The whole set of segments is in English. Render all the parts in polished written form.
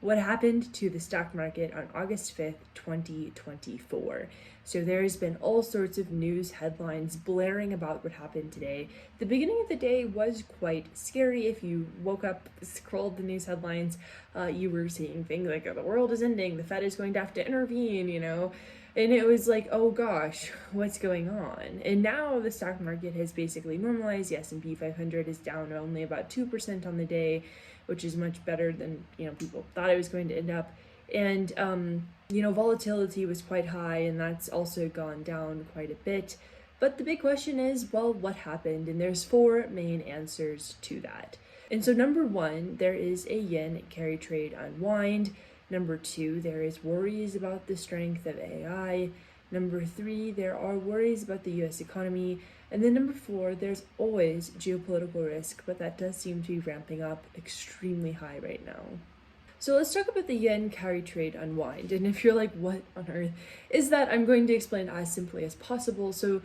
what happened to the stock market on August 5th, 2024. So there's been all sorts of news headlines blaring about what happened today. The beginning of the day was quite scary. If you woke up, scrolled the news headlines, you were seeing things like, oh, the world is ending, the Fed is going to have to intervene, and it was like, oh gosh, what's going on? And now the stock market has basically normalized. The S&P 500 is down only about 2% on the day, which is much better than people thought it was going to end up. And volatility was quite high, and that's also gone down quite a bit. But the big question is, well, what happened? And there's four main answers to that. And so number one, there is a yen carry trade unwind. Number two, there is worries about the strength of AI. Number three, there are worries about the US economy. And then number four, there's always geopolitical risk, but that does seem to be ramping up extremely high right now. So let's talk about the yen carry trade unwind. And if you're like, what on earth is that? I'm going to explain as simply as possible. So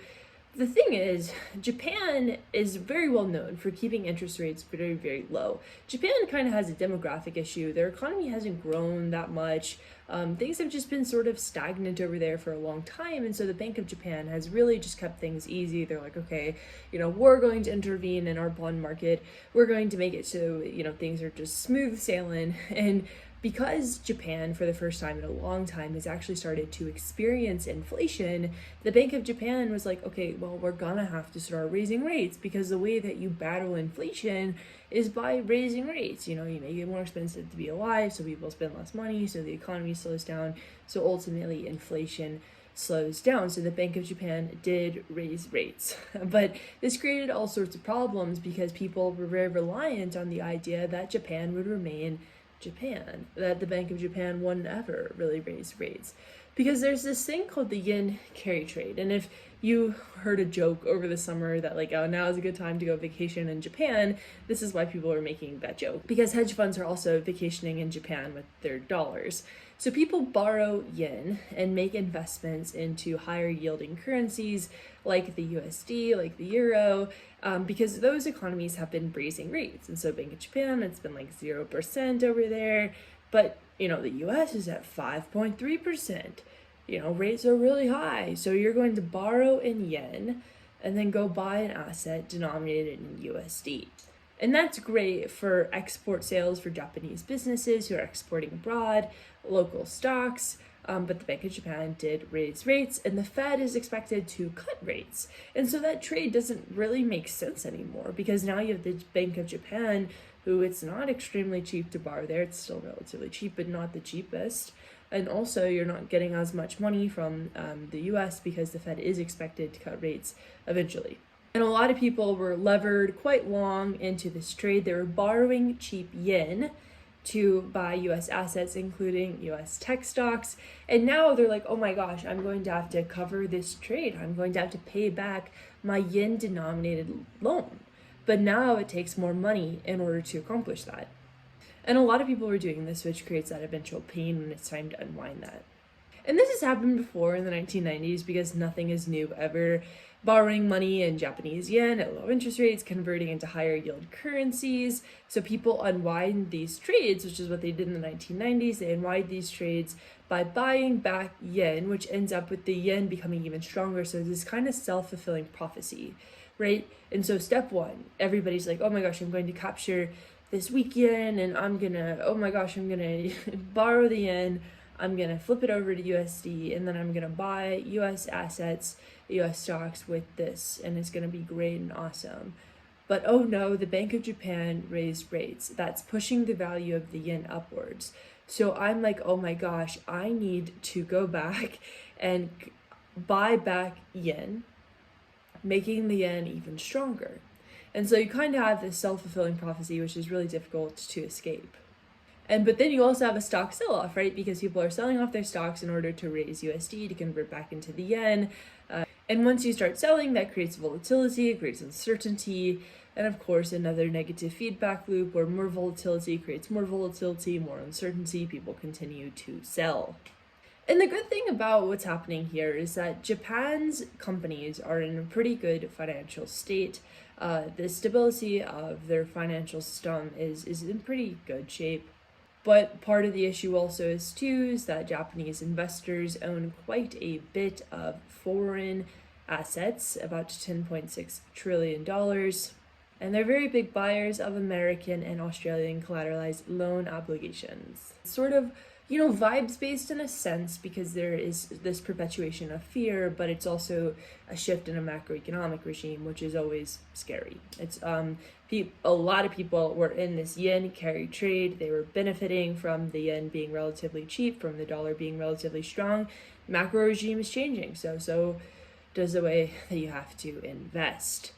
the thing is, Japan is very well known for keeping interest rates very, very low. Japan kind of has a demographic issue. Their economy hasn't grown that much. Things have just been sort of stagnant over there for a long time. And so the Bank of Japan has really just kept things easy. They're like, okay, we're going to intervene in our bond market. We're going to make it so, things are just smooth sailing. And because Japan, for the first time in a long time, has actually started to experience inflation, the Bank of Japan was like, okay, well, we're gonna have to start raising rates, because the way that you battle inflation is by raising rates. You make it more expensive to be alive, so people spend less money, so the economy slows down, so ultimately inflation slows down. So the Bank of Japan did raise rates. But this created all sorts of problems because people were very reliant on the idea that Japan would remain Japan, that the Bank of Japan wouldn't ever really raise rates. Because there's this thing called the yen carry trade. And if you heard a joke over the summer that like, oh, now is a good time to go vacation in Japan, this is why people are making that joke. Because hedge funds are also vacationing in Japan with their dollars. So people borrow yen and make investments into higher yielding currencies like the USD, like the euro, because those economies have been raising rates. And so Bank of Japan, it's been like 0% over there. But, the US is at 5.3%. Rates are really high. So you're going to borrow in yen and then go buy an asset denominated in USD. And that's great for export sales for Japanese businesses who are exporting abroad, local stocks, but the Bank of Japan did raise rates, and the Fed is expected to cut rates. And so that trade doesn't really make sense anymore, because now you have the Bank of Japan, who it's not extremely cheap to borrow there. It's still relatively cheap, but not the cheapest. And also you're not getting as much money from the US because the Fed is expected to cut rates eventually. And a lot of people were levered quite long into this trade. They were borrowing cheap yen to buy US assets, including US tech stocks. And now they're like, oh my gosh, I'm going to have to cover this trade. I'm going to have to pay back my yen denominated loan. But now it takes more money in order to accomplish that. And a lot of people were doing this, which creates that eventual pain when it's time to unwind that. And this has happened before in the 1990s because nothing is new ever. Borrowing money in Japanese yen at low interest rates, converting into higher yield currencies. So people unwind these trades, which is what they did in the 1990s. They unwind these trades by buying back yen, which ends up with the yen becoming even stronger. So this kind of self-fulfilling prophecy, right? And so step one, everybody's like, oh my gosh, I'm going to capture this weak yen, and I'm gonna borrow the yen, I'm gonna flip it over to USD, and then I'm gonna buy US assets, US stocks with this, and it's gonna be great and awesome. But oh no, the Bank of Japan raised rates. That's pushing the value of the yen upwards. So I'm like, oh my gosh, I need to go back and buy back yen, making the yen even stronger. And so you kind of have this self-fulfilling prophecy, which is really difficult to escape. But then you also have a stock sell-off, right? Because people are selling off their stocks in order to raise USD to convert back into the yen. And once you start selling, that creates volatility, it creates uncertainty, and of course another negative feedback loop where more volatility creates more volatility, more uncertainty, people continue to sell. And the good thing about what's happening here is that Japan's companies are in a pretty good financial state. The stability of their financial system is in pretty good shape. But part of the issue also is that Japanese investors own quite a bit of foreign assets, about $10.6 trillion, and they're very big buyers of American and Australian collateralized loan obligations. Sort of, vibes based in a sense, because there is this perpetuation of fear, but it's also a shift in a macroeconomic regime, which is always scary. It's a lot of people were in this yen carry trade. They were benefiting from the yen being relatively cheap, from the dollar being relatively strong. Macro regime is changing, so does the way that you have to invest.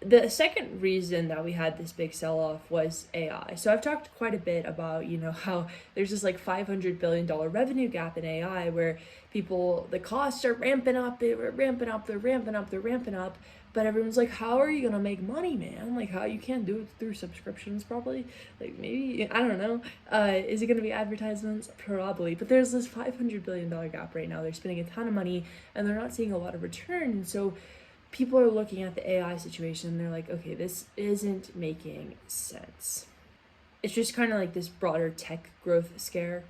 The second reason that we had this big sell-off was AI. So I've talked quite a bit about, how there's this like $500 billion revenue gap in AI where the costs are ramping up, they're ramping up, but everyone's like, how are you gonna make money, man? Like, how you can't do it through subscriptions, probably? Like, maybe, I don't know. Is it gonna be advertisements? Probably. But there's this $500 billion gap right now. They're spending a ton of money and they're not seeing a lot of return. So people are looking at the AI situation and they're like, okay, this isn't making sense. It's just kind of like this broader tech growth scare.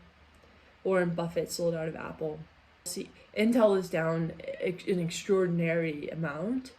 Warren Buffett sold out of Apple. See, Intel is down an extraordinary amount,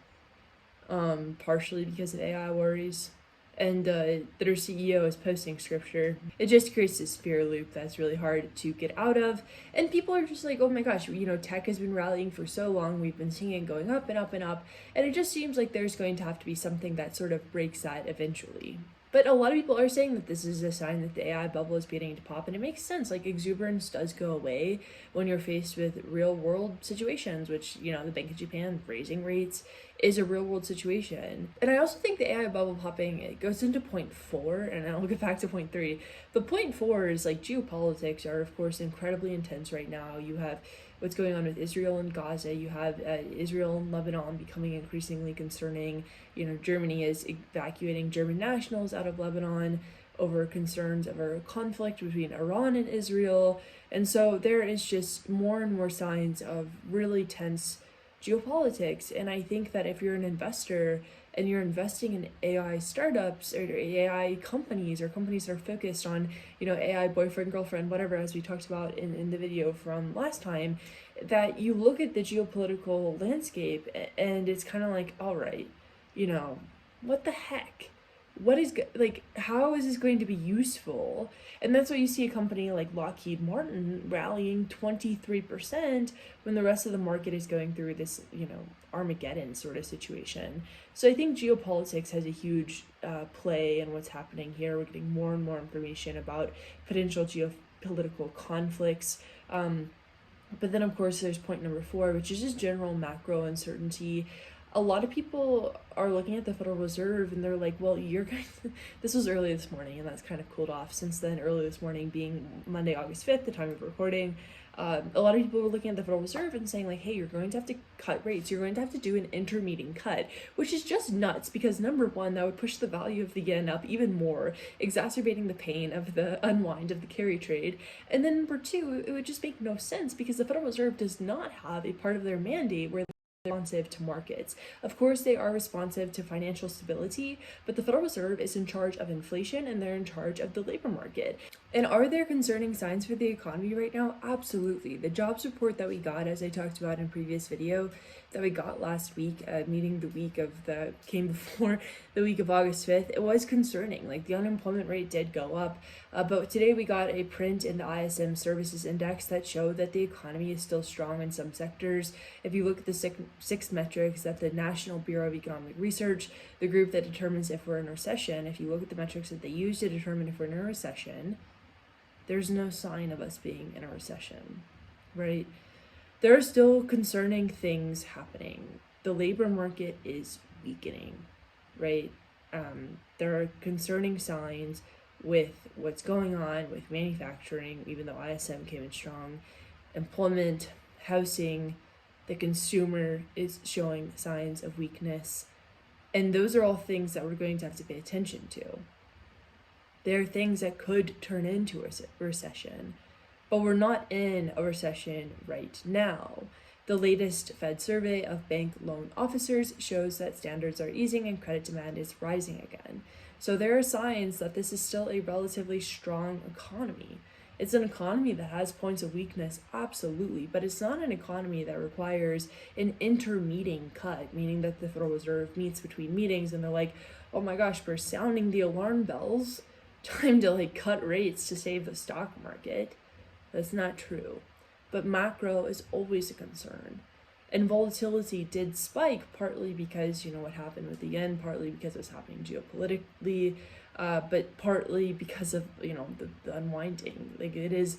partially because of AI worries. And their CEO is posting scripture. It just creates this fear loop that's really hard to get out of. And people are just like, oh my gosh, tech has been rallying for so long. We've been seeing it going up and up and up. And it just seems like there's going to have to be something that sort of breaks that eventually. But a lot of people are saying that this is a sign that the AI bubble is beginning to pop, and it makes sense. Like, exuberance does go away when you're faced with real world situations, which, the Bank of Japan raising rates is a real world situation. And I also think the AI bubble popping, it goes into point 4, and I'll get back to point 3. But point 4 is like geopolitics are, of course, incredibly intense right now. You have what's going on with Israel and Gaza. You have Israel and Lebanon becoming increasingly concerning. Germany is evacuating German nationals out of Lebanon over concerns over a conflict between Iran and Israel. And so there is just more and more signs of really tense geopolitics. And I think that if you're an investor and you're investing in AI startups or AI companies or companies that are focused on, AI boyfriend, girlfriend, whatever, as we talked about in the video from last time, that you look at the geopolitical landscape and it's kind of like, all right, what the heck? How is this going to be useful? And that's why you see a company like Lockheed Martin rallying 23% when the rest of the market is going through this, Armageddon sort of situation. So I think geopolitics has a huge play in what's happening here. We're getting more and more information about potential geopolitical conflicts. But then, of course, there's point number 4, which is just general macro uncertainty. A lot of people are looking at the Federal Reserve and they're like, well, this was early this morning and that's kind of cooled off since then. Early this morning being Monday, August 5th, the time of recording, a lot of people were looking at the Federal Reserve and saying like, hey, you're going to have to cut rates. You're going to have to do an intermeeting cut, which is just nuts because number one, that would push the value of the yen up even more, exacerbating the pain of the unwind of the carry trade. And then number two, it would just make no sense because the Federal Reserve does not have a part of their mandate where responsive to markets. Of course, they are responsive to financial stability, but the Federal Reserve is in charge of inflation and they're in charge of the labor market. And are there concerning signs for the economy right now? Absolutely. The jobs report that we got, as I talked about in previous video, that we got last week, meaning came before the week of August 5th, it was concerning. Like, the unemployment rate did go up, but today we got a print in the ISM Services Index that showed that the economy is still strong in some sectors. If you look at the six metrics that the National Bureau of Economic Research, the group that determines if we're in a recession, if you look at the metrics that they use to determine if we're in a recession, there's no sign of us being in a recession, right? There are still concerning things happening. The labor market is weakening, right? There are concerning signs with what's going on with manufacturing, even though ISM came in strong, employment, housing, the consumer is showing signs of weakness. And those are all things that we're going to have to pay attention to. There are things that could turn into a recession, but we're not in a recession right now. The latest Fed survey of bank loan officers shows that standards are easing and credit demand is rising again. So there are signs that this is still a relatively strong economy. It's an economy that has points of weakness, absolutely, but it's not an economy that requires an intermeeting cut, meaning that the Federal Reserve meets between meetings and they're like, oh my gosh, we're sounding the alarm bells, time to like cut rates to save the stock market. That's not true. But macro is always a concern. And volatility did spike partly because, what happened with the yen, partly because it's happening geopolitically, but partly because of, the unwinding. Like, it is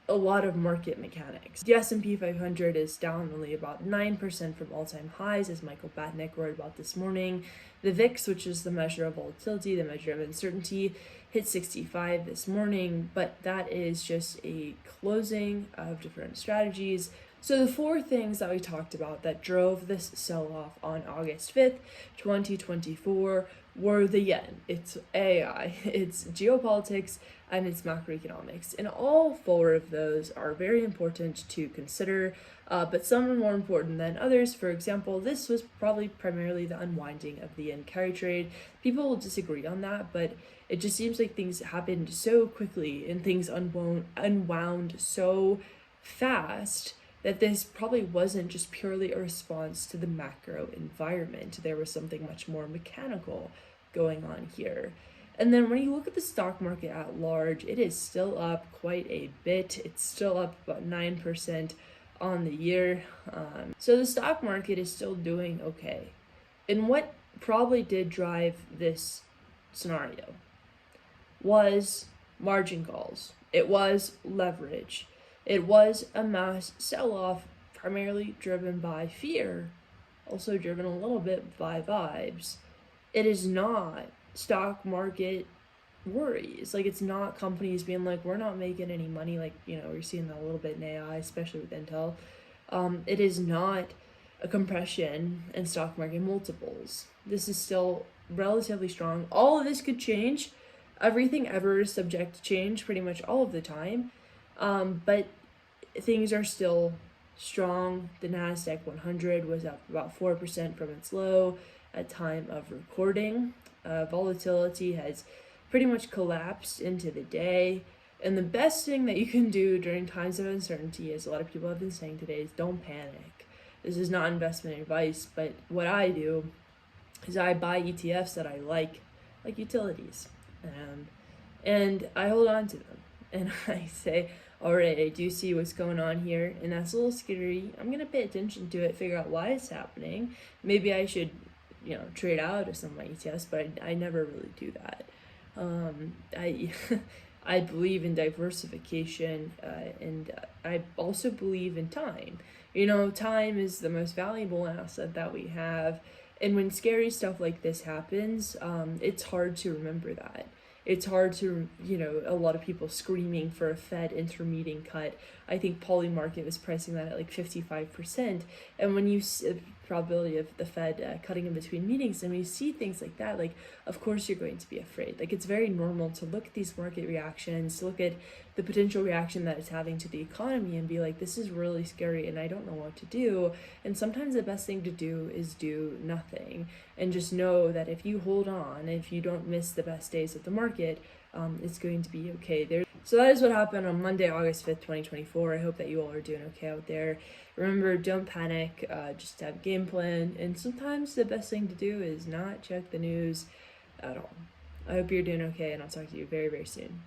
a lot of market mechanics. The S&P 500 is down only about 9% from all-time highs, as Michael Batnick wrote about this morning. The VIX, which is the measure of volatility, the measure of uncertainty, hit 65 this morning, but that is just a closing of different strategies. So the four things that we talked about that drove this sell-off on August 5th, 2024 were the yen, it's AI, it's geopolitics, and it's macroeconomics. And all four of those are very important to consider, but some are more important than others. For example, this was probably primarily the unwinding of the yen carry trade. People will disagree on that, but it just seems like things happened so quickly and things unwound so fast that this probably wasn't just purely a response to the macro environment. There was something much more mechanical going on here. And then when you look at the stock market at large, it is still up quite a bit. It's still up about 9% on the year. So the stock market is still doing okay. And what probably did drive this scenario was margin calls. It was leverage. It was a mass sell-off, primarily driven by fear, also driven a little bit by vibes. It is not stock market worries. Like, it's not companies being like, we're not making any money. Like, we're seeing that a little bit in AI, especially with Intel. It is not a compression in stock market multiples. This is still relatively strong. All of this could change. Everything ever is subject to change pretty much all of the time. But things are still strong. The NASDAQ 100 was up about 4% from its low at time of recording. Volatility has pretty much collapsed into the day. And the best thing that you can do during times of uncertainty, as a lot of people have been saying today, is don't panic. This is not investment advice, but what I do is I buy ETFs that I like utilities. And I hold on to them. And I say, all right, I do see what's going on here, and that's a little scary. I'm going to pay attention to it, figure out why it's happening. Maybe I should, trade out of some of my ETFs, but I never really do that. I believe in diversification, and I also believe in time. Time is the most valuable asset that we have, and when scary stuff like this happens, it's hard to remember that. It's hard to, a lot of people screaming for a Fed intermeeting cut. I think Polymarket was pricing that at like 55%. And when you see the probability of the Fed cutting in between meetings, and when you see things like that, like, of course you're going to be afraid. Like, it's very normal to look at these market reactions, to look at the potential reaction that it's having to the economy and be like, this is really scary and I don't know what to do. And sometimes the best thing to do is do nothing. And just know that if you hold on, if you don't miss the best days of the market, it's going to be okay. So that is what happened on Monday, August 5th, 2024. I hope that you all are doing okay out there. Remember, don't panic, just have a game plan. And sometimes the best thing to do is not check the news at all. I hope you're doing okay, and I'll talk to you very, very soon.